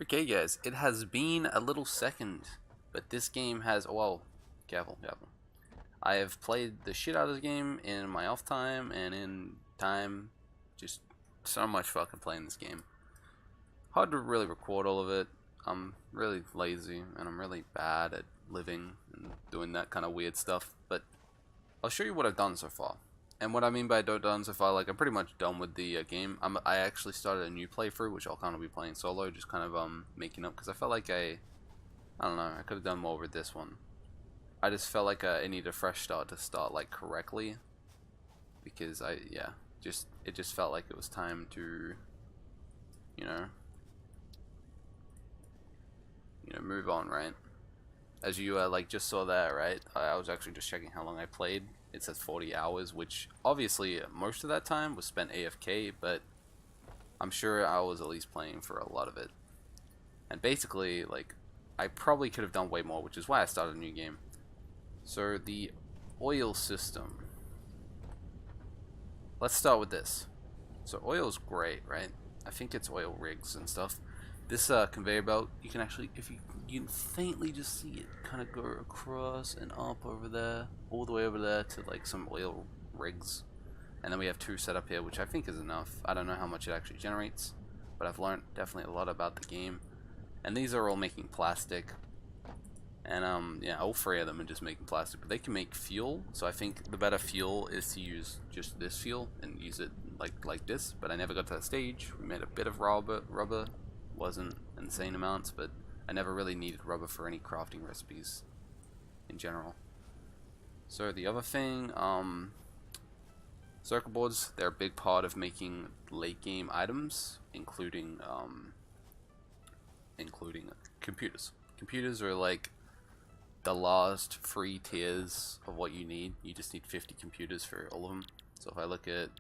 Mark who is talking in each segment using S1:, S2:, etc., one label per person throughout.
S1: Okay, guys, it has been a little second, but this game has. Well, careful, careful. I have played the shit out of this game in my off time and in time. Just so much fucking playing this game. Hard to really record all of it. I'm really lazy and I'm really bad at living and doing that kind of weird stuff. But I'll show you what I've done so far. And what I mean by done so far, like I'm pretty much done with the game. I actually started a new playthrough, which I'll kind of be playing solo, just kind of making up because I felt like I don't know, I could have done more with this one. I just felt like I needed a fresh start to start like correctly because it just felt like it was time to you know move on, right? As you like just saw that, right? I was actually just checking how long I played. It says 40 hours, which obviously most of that time was spent AFK, but I'm sure I was at least playing for a lot of it. And basically, like, I probably could have done way more, which is why I started a new game. So the oil system. Let's start with this. So oil's great, right? I think it's oil rigs and stuff. This conveyor belt, you can actually, if you can faintly just see it kind of go across and up over there, all the way over there to like some oil rigs. And then we have two set up here, which I think is enough. I don't know how much it actually generates, but I've learned definitely a lot about the game. And these are all making plastic. And yeah, all three of them are just making plastic, but they can make fuel. So I think the better fuel is to use just this fuel and use it like this. But I never got to that stage. We made a bit of rubber, wasn't insane amounts, but I never really needed rubber for any crafting recipes in general. So the other thing, circuit boards, they're a big part of making late game items, including computers. Computers are like the last three tiers of what you need. You just need 50 computers for all of them. So if I look at,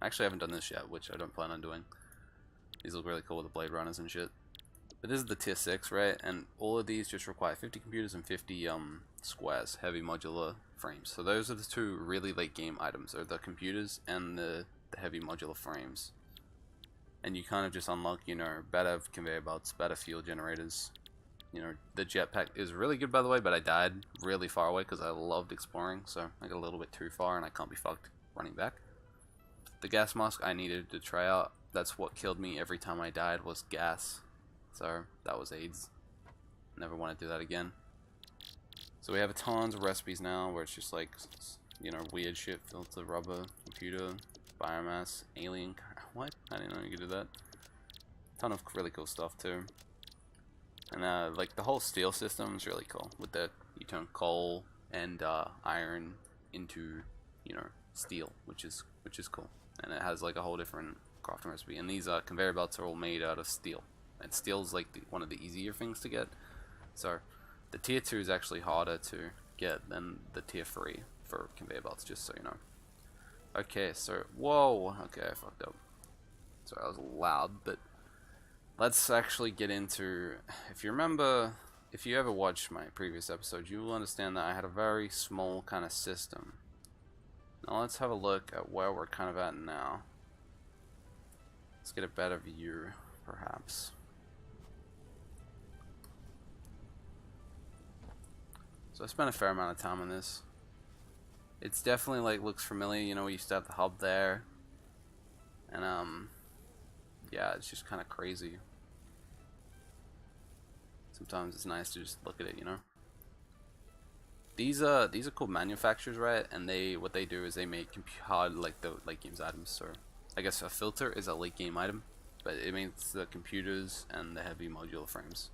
S1: actually I haven't done this yet, which I don't plan on doing. These look really cool with the blade runners and shit. But this is the tier 6, right? And all of these just require 50 computers and 50 squares, heavy modular frames. So those are the two really late game items, are the computers and the heavy modular frames. And you kind of just unlock, better conveyor belts, better fuel generators. The jetpack is really good, by the way, but I died really far away because I loved exploring, so I got a little bit too far and I can't be fucked running back. The gas mask I needed to try out. That's what killed me every time I died, was gas. So that was AIDS. Never want to do that again. So we have tons of recipes now where it's just like, weird shit filled to rubber, computer, biomass, alien. What? I didn't know you could do that. Ton of really cool stuff too. And like the whole steel system is really cool. With that, you turn coal and iron into, steel, which is cool. And it has like a whole different crafting recipe. And these conveyor belts are all made out of steel. And steel is like one of the easier things to get. So the tier 2 is actually harder to get than the tier 3 for conveyor belts, just so you know. Okay, so whoa. Okay, I fucked up. Sorry, I was loud, but let's actually get into, if you remember, if you ever watched my previous episode, you will understand that I had a very small kind of system. Now let's have a look at where we're kind of at now. Let's get a better view, perhaps. So I spent a fair amount of time on this. It's definitely like looks familiar, we used to have the hub there. And yeah, it's just kind of crazy. Sometimes it's nice to just look at it, These are cool manufacturers, right? And what they do is they make hard like the late games items. So I guess a filter is a late game item, but it means the computers and the heavy modular frames.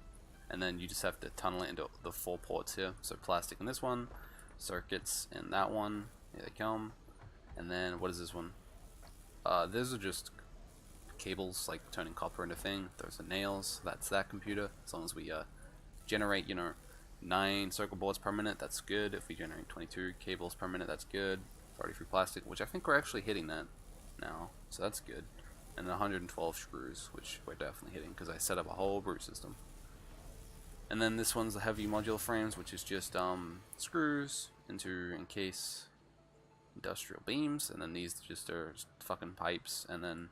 S1: And then you just have to tunnel it into the 4 ports here. So plastic in this one, circuits in that one. Here they come. And then what is this one? Those are just cables, like turning copper into thing. Those are nails. That's that computer. As long as we generate, 9 circuit boards per minute, that's good. If we generate 22 cables per minute, that's good. 33 plastic, which I think we're actually hitting that now, so that's good. And 112 screws, which we're definitely hitting because I set up a whole brew system. And then this one's the heavy modular frames, which is just screws into encase industrial beams, and then these just are fucking pipes, and then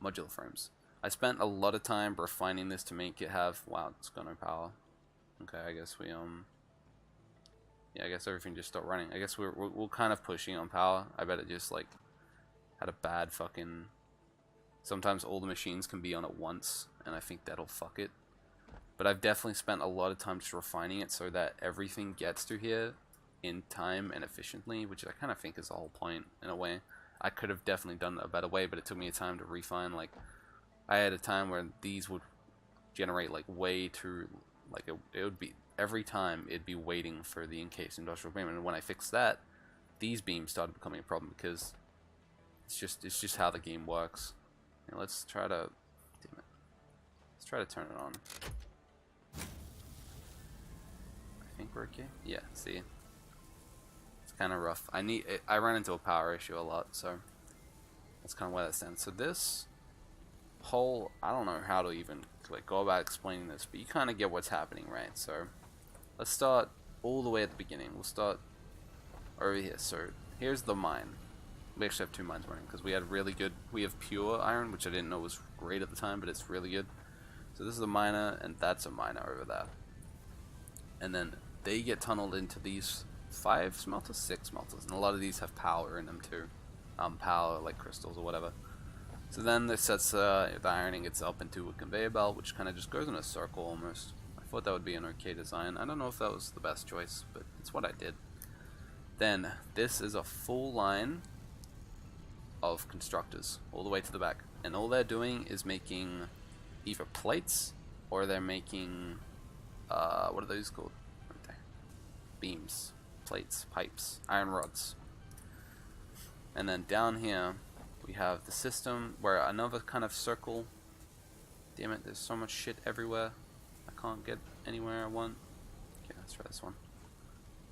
S1: modular frames. I spent a lot of time refining this to make it have, wow, it's got no power. Okay, I guess we, yeah, I guess everything just stopped running. I guess we're kind of pushing on power. I bet it just, like, had a bad fucking, sometimes all the machines can be on at once, and I think that'll fuck it. But I've definitely spent a lot of time just refining it so that everything gets to here in time and efficiently, which I kind of think is the whole point, in a way. I could have definitely done it a better way, but it took me time to refine. Like, I had a time where these would generate, like, way too, like, it would be, every time it'd be waiting for the encased industrial beam, and when I fixed that, these beams started becoming a problem, because it's just how the game works. And let's try to, damn it, let's try to turn it on. I think we're okay. Yeah, see, it's kind of rough. I run into a power issue a lot, so that's kind of why that stands. So this whole, I don't know how to even like go about explaining this, but you kind of get what's happening, right? So let's start all the way at the beginning. We'll start over here. So here's the mine. We actually have two mines running because we have pure iron, which I didn't know was great at the time, but it's really good. So this is a miner, and that's a miner over there. And then they get tunneled into these 6 smelters, and a lot of these have power in them too. Power, like crystals or whatever. So then this sets the ironing gets up into a conveyor belt, which kind of just goes in a circle almost. I thought that would be an okay design. I don't know if that was the best choice, but it's what I did. Then this is a full line of constructors all the way to the back, and all they're doing is making either plates or they're making what are those called? Right there. Beams, plates, pipes, iron rods. And then down here we have the system where another kind of circle. Damn it, there's so much shit everywhere. I can't get anywhere I want. Okay, let's try this one.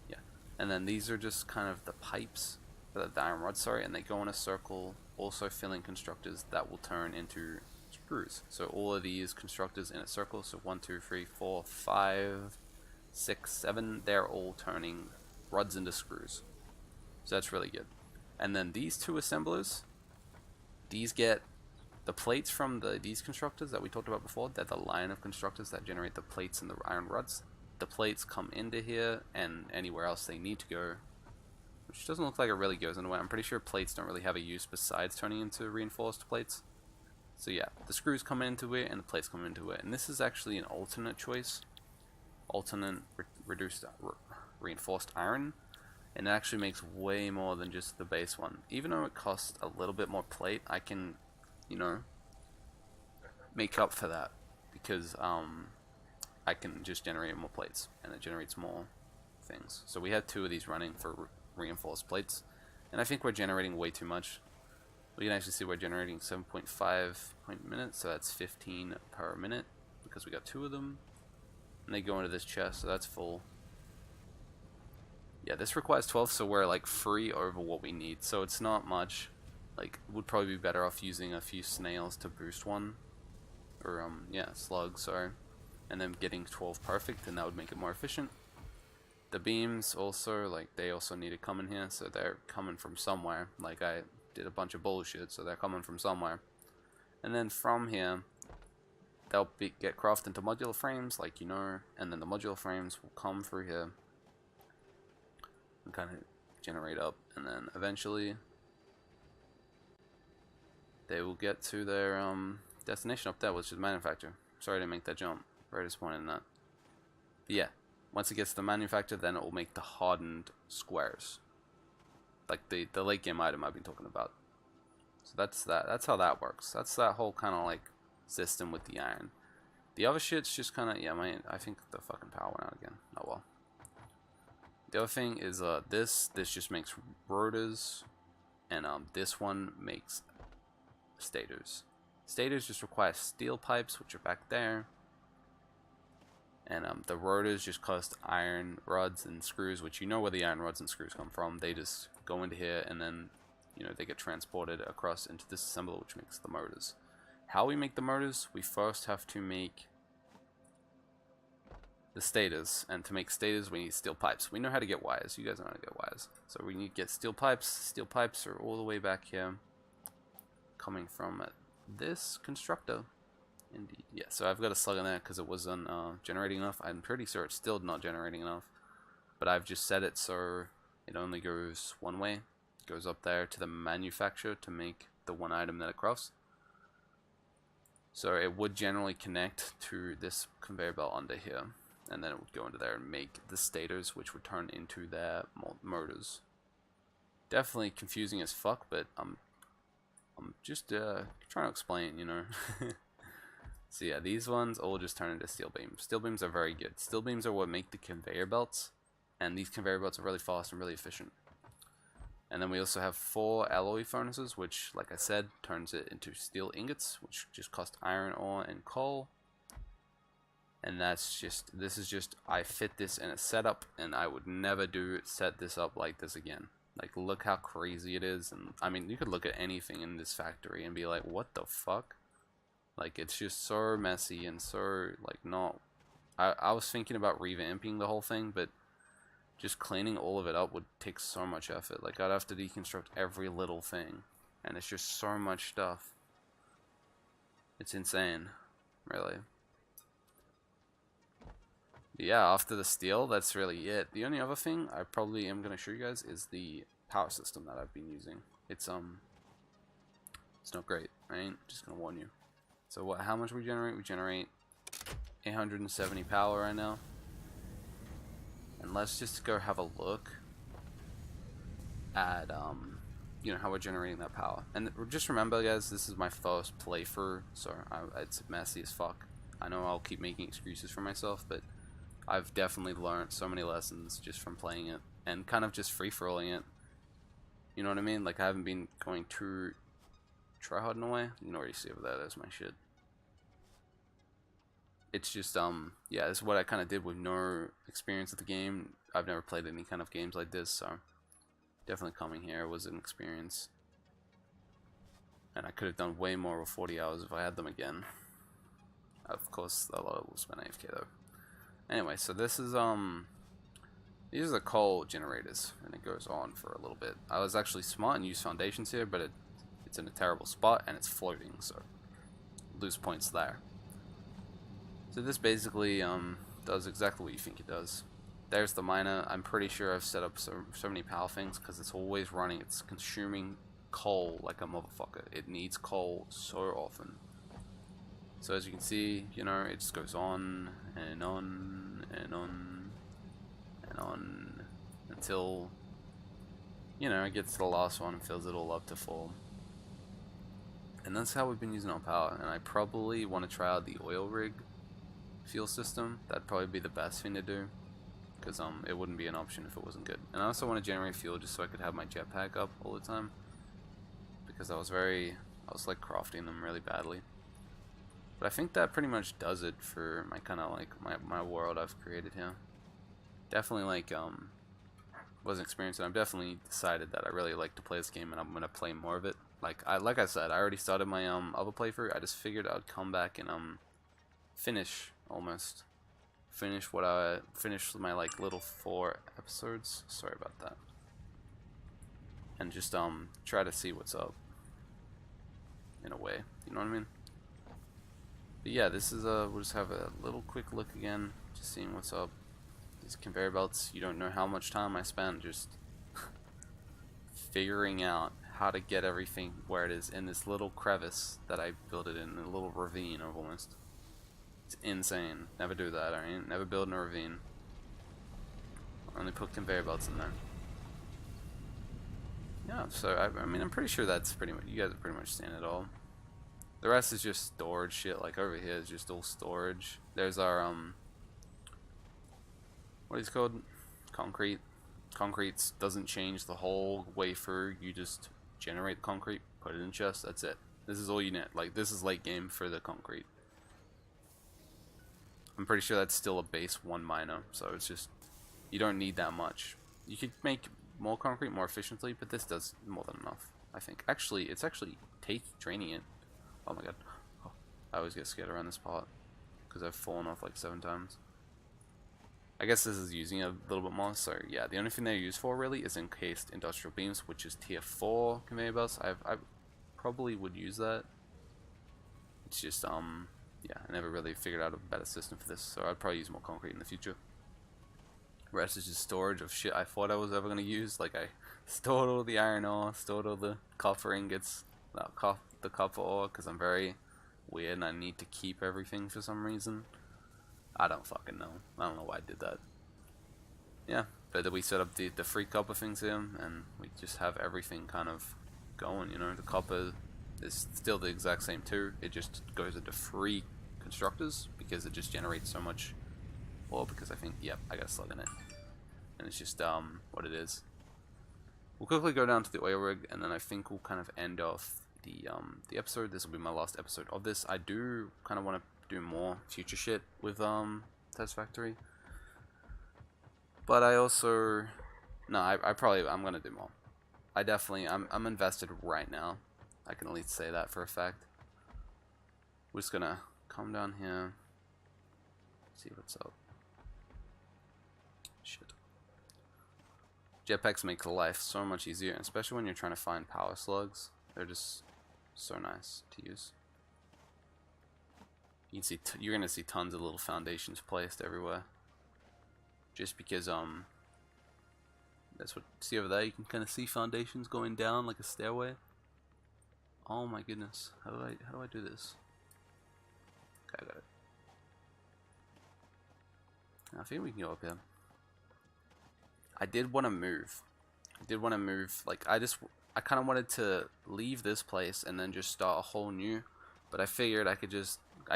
S1: Yeah. And then these are just kind of the pipes, the iron rods, sorry, and they go in a circle, also filling constructors that will turn into screws. So all of these constructors in a circle, so 1, 2, 3, 4, 5, 6, 7, they're all turning rods into screws. So that's really good. And then these two assemblers, these get the plates from these constructors that we talked about before. They're the line of constructors that generate the plates and the iron rods. The plates come into here and anywhere else they need to go, which doesn't look like it really goes anywhere. I'm pretty sure plates don't really have a use besides turning into reinforced plates. So yeah, the screws come into it and the plates come into it. And this is actually an alternate choice. Alternate reduced reinforced iron. And it actually makes way more than just the base one. Even though it costs a little bit more plate, I can, you know, make up for that. Because I can just generate more plates. And it generates more things. So we have 2 of these running for reinforced plates. And I think we're generating way too much. We can actually see we're generating 7.5 per minute, so that's 15 per minute because we got 2 of them. And they go into this chest, so that's full. Yeah, this requires 12, so we're like free over what we need. So it's not much. Like, would probably be better off using a few snails to boost one. Or, yeah, slugs, sorry. And then getting 12 perfect, and that would make it more efficient. The beams also, like, they also need to come in here, so they're coming from somewhere. Like, I did a bunch of bullshit, so they're coming from somewhere. And then from here, they'll get crafted into modular frames, like you know, and then the modular frames will come through here and kind of generate up, and then eventually they will get to their destination up there, which is manufacture. Sorry I didn't make that jump. Very disappointed in that. But yeah, once it gets to the manufacture, then it will make the hardened squares. Like the late game item I've been talking about. So that's that. That's how that works. That's that whole kind of like system with the iron. The other shit's just kind of, yeah, I think the fucking power went out again. Oh well. The other thing is this just makes rotors, and this one makes stators. Stators just require steel pipes, which are back there. And the rotors just cost iron rods and screws, which you know where the iron rods and screws come from. They just go into here, and then, you know, they get transported across into this assembler, which makes the motors. How we make the motors? We first have to make the stators, and to make stators we need steel pipes. We know how to get wires. You guys know how to get wires. So we need to get steel pipes. Steel pipes are all the way back here, coming from this constructor. Indeed. Yeah, so I've got a slug in there because it wasn't generating enough. I'm pretty sure it's still not generating enough. But I've just set it so it only goes one way. It goes up there to the manufacturer to make the one item that it crafts. So it would generally connect to this conveyor belt under here. And then it would go into there and make the stators, which would turn into their motors. Definitely confusing as fuck, but I'm just trying to explain, you know. So yeah, these ones all just turn into steel beams. Steel beams are very good. Steel beams are what make the conveyor belts, and these conveyor belts are really fast and really efficient. And then we also have 4 alloy furnaces, which, like I said, turns it into steel ingots, which just cost iron ore and coal. And that's just, this is just, I fit this in a setup, and I would never set this up like this again. Like, look how crazy it is. And I mean, you could look at anything in this factory and be like, what the fuck? Like, it's just so messy and so, like, not... I was thinking about revamping the whole thing, but just cleaning all of it up would take so much effort. Like, I'd have to deconstruct every little thing, and it's just so much stuff. It's insane, really. But yeah, after the steel, that's really it. The only other thing I probably am going to show you guys is the power system that I've been using. It's not great, right? Just going to warn you. So how much we generate? We generate 870 power right now. And let's just go have a look at you know, how we're generating that power. And just remember, guys, this is my first playthrough, so it's messy as fuck. I know I'll keep making excuses for myself, but I've definitely learned so many lessons just from playing it and kind of just free-for-alling it. You know what I mean? Like, I haven't been going too try-hard in a way. You can already see over there, there's my shit. It's just, yeah, this is what I kind of did with no experience with the game. I've never played any kind of games like this, so definitely coming here was an experience. And I could have done way more with 40 hours if I had them again. Of course, a lot of it was spent AFK though. Anyway, so this is, these are the coal generators, and it goes on for a little bit. I was actually smart and used foundations here, but it's in a terrible spot, and it's floating, so lose points there. So this basically does exactly what you think it does. There's the miner. I'm pretty sure I've set up so many power things because it's always running. It's consuming coal like a motherfucker. It needs coal so often. So as you can see, you know, it just goes on and on and on and on until, you know, it gets to the last one and fills it all up to full. And that's how we've been using our power. And I probably want to try out the oil rig fuel system. That'd probably be the best thing to do, because it wouldn't be an option if it wasn't good. And I also want to generate fuel just so I could have my jetpack up all the time, because I was like crafting them really badly. But I think that pretty much does it for my kind of like my world I've created here. Definitely like wasn't experienced, and I've definitely decided that I really like to play this game, and I'm gonna play more of it. Like I said, I already started my other playthrough. I just figured I'd come back and finish my like little 4 episodes. Sorry about that. And just try to see what's up in a way. You know what I mean? But yeah, this is we'll just have a little quick look again, just seeing what's up. These conveyor belts, you don't know how much time I spent just figuring out how to get everything where it is in this little crevice that I built it in, a little ravine almost. It's insane. Never do that, alright? Never build in a ravine. Only put conveyor belts in there. Yeah, so I mean, I'm pretty sure that's pretty much, you guys have pretty much seen it all. The rest is just storage shit. Like over here is just all storage. There's our what is it called? Concrete. Concrete doesn't change the whole way through. You just generate the concrete, put it in chest. That's it. This is all you need. Like, this is late game for the concrete. I'm pretty sure that's still a base 1 miner, so it's just, you don't need that much. You could make more concrete more efficiently, but this does more than enough, I think. Actually, it's actually draining it. Oh my god. Oh, I always get scared around this part because I've fallen off like 7 times. I guess this is using it a little bit more, so yeah, the only thing they're used for really is encased industrial beams, which is tier 4 conveyor belts. I probably would use that. It's just, yeah, I never really figured out a better system for this, so I'd probably use more concrete in the future. Rest is just storage of shit I thought I was ever gonna use. Like I stored all the iron ore, stored all the copper ingots, the copper ore, because I'm very weird and I need to keep everything for some reason. I don't fucking know. I don't know why I did that. Yeah, but we set up the free copper things here, and we just have everything kind of going. You know, the copper is still the exact same too. It just goes into free constructors because it just generates so much. Well, because I think, yep, I got a slug in it, and it's just what it is. We'll quickly go down to the oil rig, and then I think we'll kind of end off the episode. This will be my last episode of this. I do kind of want to do more future shit with Satisfactory, but I also I'm gonna do more. I'm invested right now. I can at least say that for a fact. We're just gonna come down here, see what's up. Shit. Jetpacks make life so much easier, especially when you're trying to find power slugs. They're just so nice to use. You can see you're gonna see tons of little foundations placed everywhere. Just because that's what, see over there. You can kind of see foundations going down like a stairway. Oh my goodness, how do I do this? Okay, I got it. I think we can go up here. I did want to move. Like I kind of wanted to leave this place and then just start a whole new. But I figured I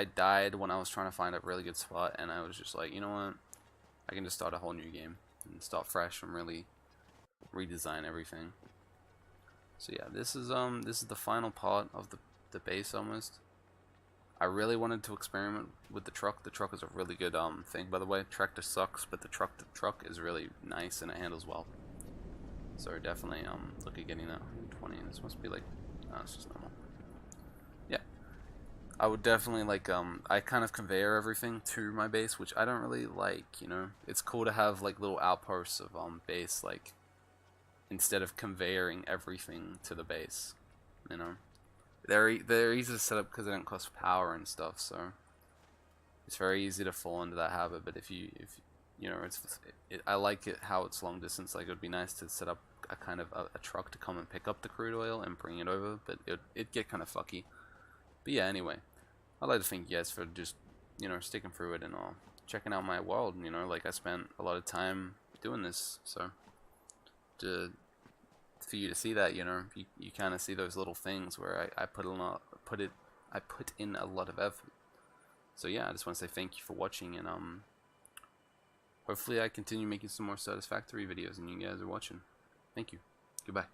S1: died when I was trying to find a really good spot, and I was just like, you know what? I can just start a whole new game and start fresh and really redesign everything. So yeah, this is the final part of the base almost. I really wanted to experiment with the truck. The truck is a really good thing, by the way. Tractor sucks, but the truck is really nice and it handles well. So definitely look at getting that 120. This must be like, no, it's just normal. Yeah, I would definitely like I kind of conveyor everything to my base, which I don't really like. You know, it's cool to have like little outposts of base, like instead of conveying everything to the base. You know. They're easy to set up because they don't cost power and stuff, so it's very easy to fall into that habit. But if you know, I like it how it's long distance. Like it would be nice to set up a kind of a truck to come and pick up the crude oil and bring it over, but it'd get kind of fucky. But yeah, anyway, I'd like to thank you guys for just, you know, sticking through it and all, checking out my world. You know, like I spent a lot of time doing this, so for you to see that, you know, you kind of see those little things where I put in a lot of effort. So yeah, I just want to say thank you for watching, and hopefully I continue making some more Satisfactory videos and you guys are watching. Thank you. Goodbye.